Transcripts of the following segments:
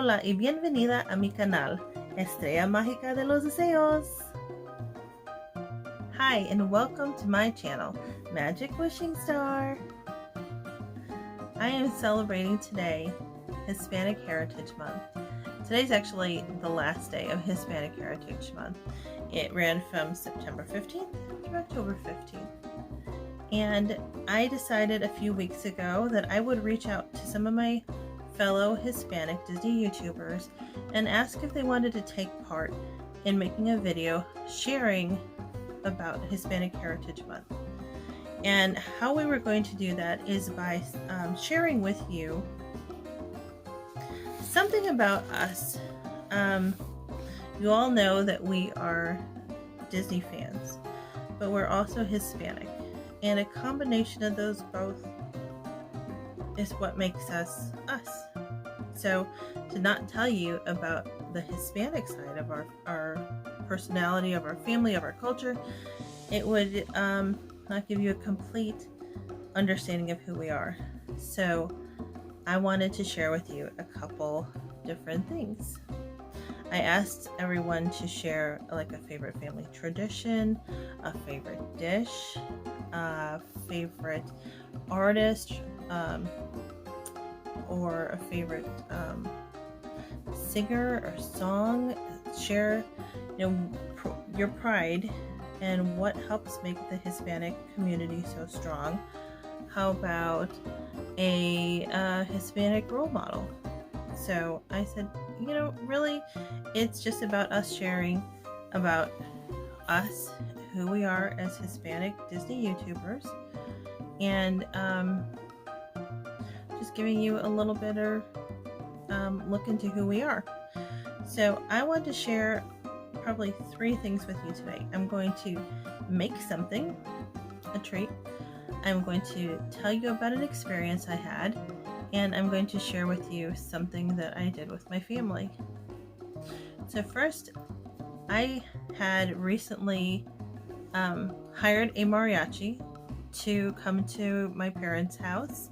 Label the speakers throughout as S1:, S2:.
S1: Hola y bienvenida a mi canal, Estrella Mágica de los Deseos. Hi and welcome to my channel, Magic Wishing Star. I am celebrating today Hispanic Heritage Month. Today's actually the last day of Hispanic Heritage Month. It ran from September 15th to October 15th. And I decided a few weeks ago that I would reach out to some of my fellow Hispanic Disney YouTubers and ask if they wanted to take part in making a video sharing about Hispanic Heritage Month. And how we were going to do that is by sharing with you something about us. You all know that we are Disney fans, but we're also Hispanic. And a combination of those both is what makes us us. So to not tell you about the Hispanic side of our personality, of our family, of our culture, it would not give you a complete understanding of who we are. So I wanted to share with you a couple different things. I asked everyone to share like a favorite family tradition, a favorite dish, a favorite artist, or a favorite singer or song. Share, your pride and what helps make the Hispanic community so strong. How about a Hispanic role model? So I said, really, it's just about us sharing about us, who we are as Hispanic Disney YouTubers, and just giving you a little bit of look into who we are. So I want to share probably 3 things with you today. I'm going to make something, a treat. I'm going to tell you about an experience I had, and I'm going to share with you something that I did with my family. So first, I had recently hired a mariachi to come to my parents' house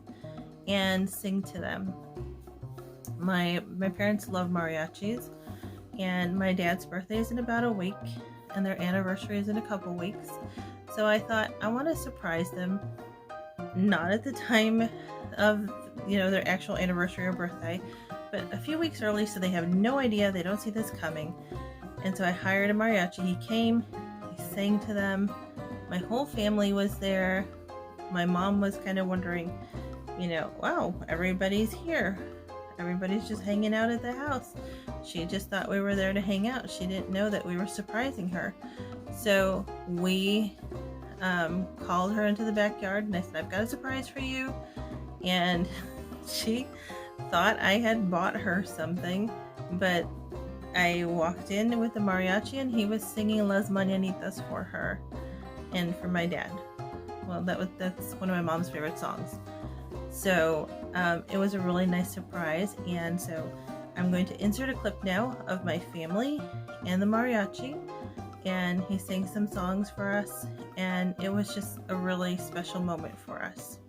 S1: and sing to them. My parents love mariachis, and my dad's birthday is in about a week, and their anniversary is in a couple weeks. So I thought I want to surprise them, not at the time of their actual anniversary or birthday, but a few weeks early, so they have no idea, they don't see this coming. And so I hired a mariachi. He came, he sang to them. My whole family was there. My mom was kind of wondering, wow, everybody's here. Everybody's just hanging out at the house. She just thought we were there to hang out. She didn't know that we were surprising her. So we called her into the backyard and I said, I've got a surprise for you. And she thought I had bought her something, but I walked in with the mariachi and he was singing Las Mañanitas for her and for my dad. Well, that's one of my mom's favorite songs. So it was a really nice surprise, and so I'm going to insert a clip now of my family and the mariachi, and he sang some songs for us, and it was just a really special moment for us.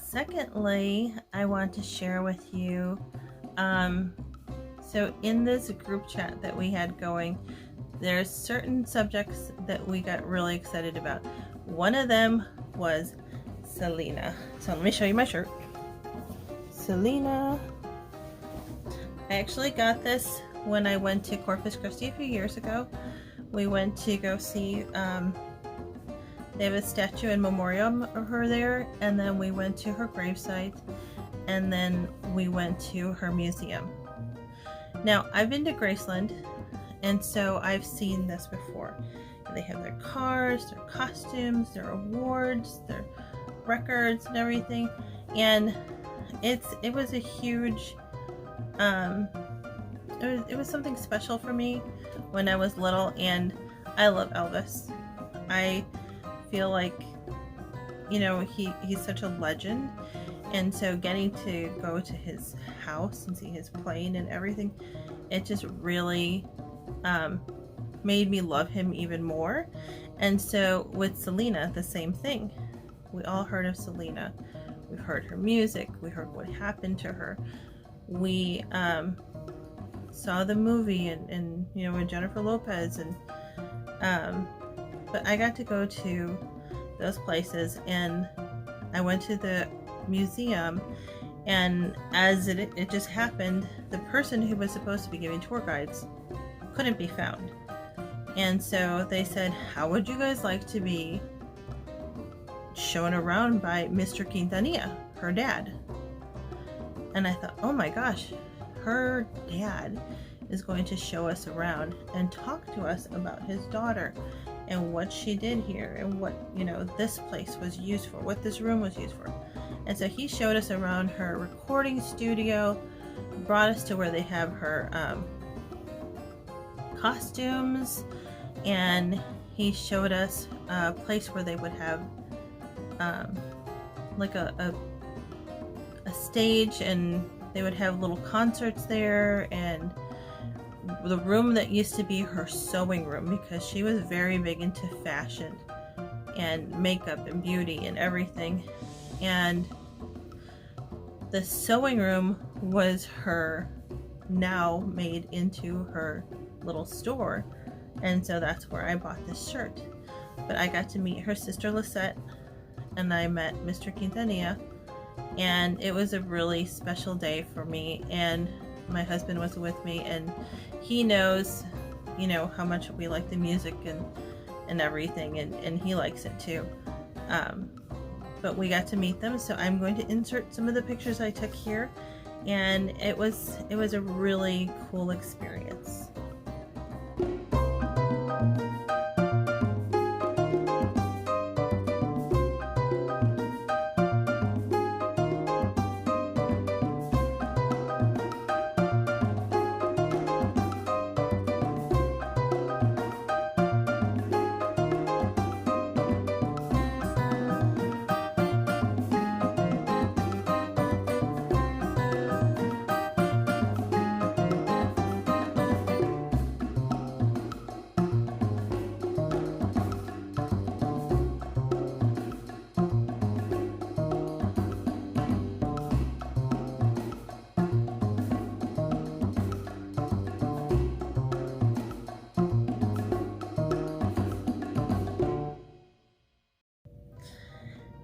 S1: Secondly, I want to share with you So in this group chat that we had going, there's certain subjects that we got really excited about. One of them was Selena. So let me show you my shirt. Selena. I actually got this when I went to Corpus Christi a few years ago. We went to go see, they have a statue and memoriam of her there, and then we went to her gravesite, and then we went to her museum. Now, I've been to Graceland, and so I've seen this before. They have their cars, their costumes, their awards, their records and everything, and it was a huge, it was something special for me when I was little, and I love Elvis. I feel like, you know, he's such a legend, and so getting to go to his house and see his plane and everything, it just really made me love him even more. And so with Selena, the same thing. We all heard of Selena. We've heard her music. We heard what happened to her. We saw the movie and you know, with Jennifer Lopez, and but I got to go to those places, and I went to the museum, and as it just happened, the person who was supposed to be giving tour guides couldn't be found. And so they said, how would you guys like to be shown around by Mr. Quintanilla, her dad? And I thought, oh my gosh, her dad is going to show us around and talk to us about his daughter and what she did here, and what, you know, this place was used for, what this room was used for. And so he showed us around her recording studio, brought us to where they have her costumes, and he showed us a place where they would have like a stage, and they would have little concerts there, and the room that used to be her sewing room, because she was very big into fashion and makeup and beauty and everything. And the sewing room was her now made into her little store, and so that's where I bought this shirt. But I got to meet her sister Lisette, and I met Mr. Quintanilla, and it was a really special day for me. And my husband was with me, and he knows, you know, how much we like the music and everything, and he likes it too. But we got to meet them, so I'm going to insert some of the pictures I took here, and it was a really cool experience.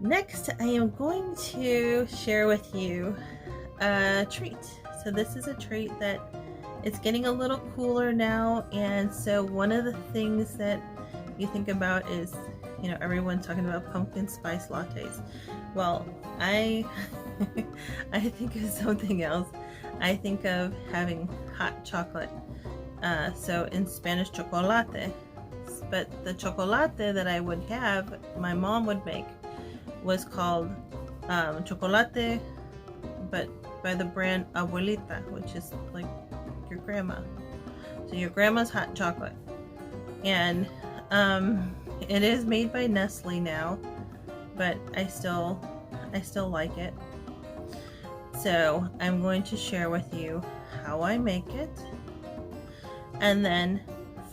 S1: Next, I am going to share with you a treat. So this is a treat that it's getting a little cooler now, and so one of the things that you think about is, you know, everyone's talking about pumpkin spice lattes. Well, I think of something else. I think of having hot chocolate. So in Spanish, chocolate. But the chocolate that I would have, my mom would make, was called chocolate, but by the brand Abuelita, which is like your grandma. So your grandma's hot chocolate. And it is made by Nestle now, but I still like it. So I'm going to share with you how I make it. And then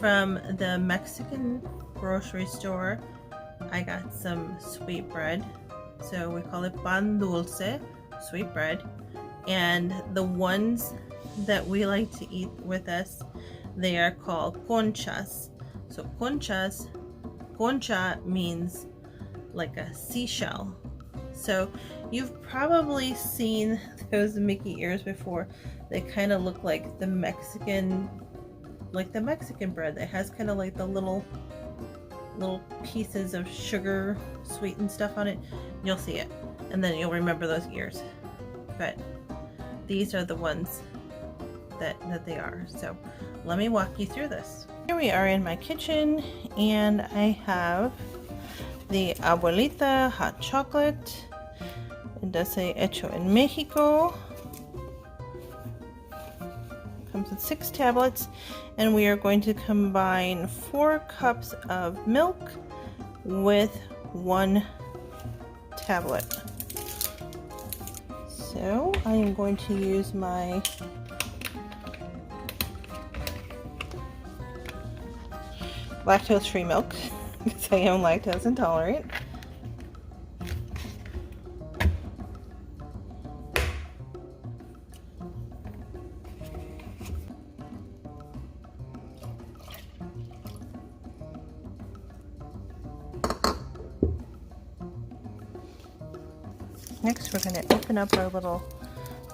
S1: from the Mexican grocery store, I got some sweet bread. So we call it pan dulce, sweet bread. And the ones that we like to eat with us. They are called conchas. So conchas, concha means like a seashell. So you've probably seen those Mickey ears before. They kind of look like the Mexican bread that has kind of like the little pieces of sugar sweetened stuff on it. You'll see it, and then you'll remember those ears. But these are the ones that they are. So let me walk you through this. Here we are in my kitchen, and I have the Abuelita hot chocolate. It does say hecho en Mexico. Comes with 6 tablets, and we are going to combine 4 cups of milk with 1 tablet. So I am going to use my lactose-free milk because I am lactose intolerant. Next, we're going to open up our little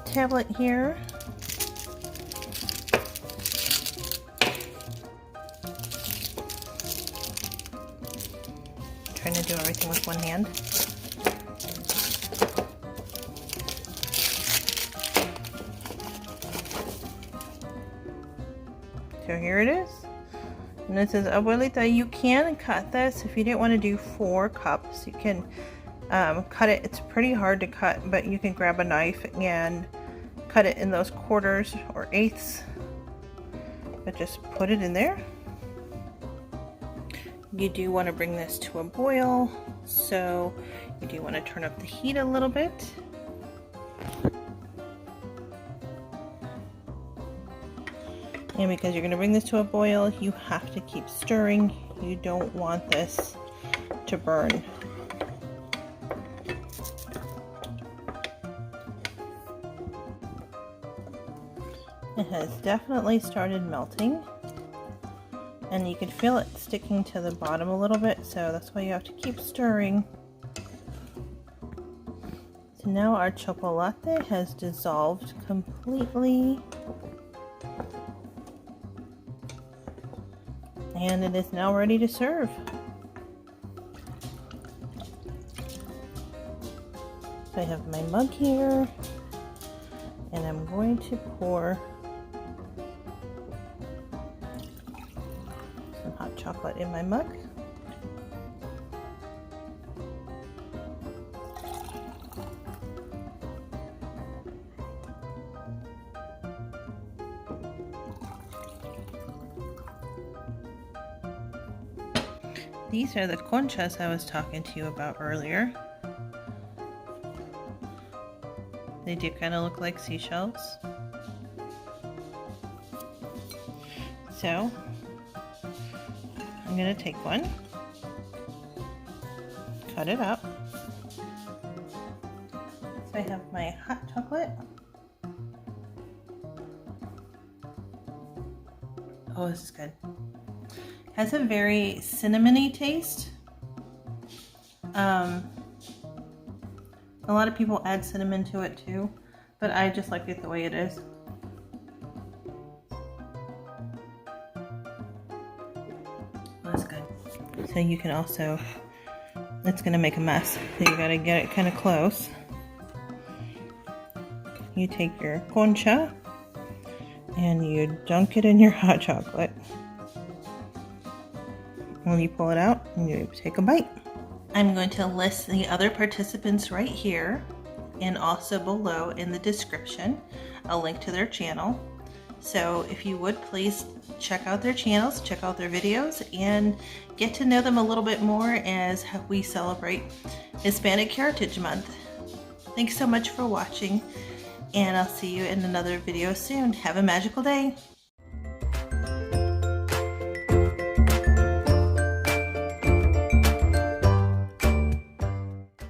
S1: tablet here. Trying to do everything with one hand. So here it is. And it says, Abuelita, you can cut this. If you didn't want to do 4 cups, you can cut it. It's pretty hard to cut, but you can grab a knife and cut it in those quarters or eighths. But just put it in there. You do want to bring this to a boil, so you do want to turn up the heat a little bit. And because you're going to bring this to a boil, you have to keep stirring. You don't want this to burn. It has definitely started melting, and you can feel it sticking to the bottom a little bit, so that's why you have to keep stirring. So now our chocolate has dissolved completely, and it is now ready to serve. So I have my mug here, and I'm going to pour some hot chocolate in my mug. These are the conchas I was talking to you about earlier. They do kind of look like seashells. So I'm going to take one, cut it up. So I have my hot chocolate. Oh, this is good. Has a very cinnamony taste. A lot of people add cinnamon to it too, but I just like it the way it is. That's good. So you can also, it's gonna make a mess, so you gotta get it kind of close. You take your concha and you dunk it in your hot chocolate. When you pull it out, you take a bite. I'm going to list the other participants right here and also below in the description, a link to their channel. So if you would please check out their channels, check out their videos, and get to know them a little bit more as we celebrate Hispanic Heritage Month. Thanks so much for watching, and I'll see you in another video soon. Have a magical day.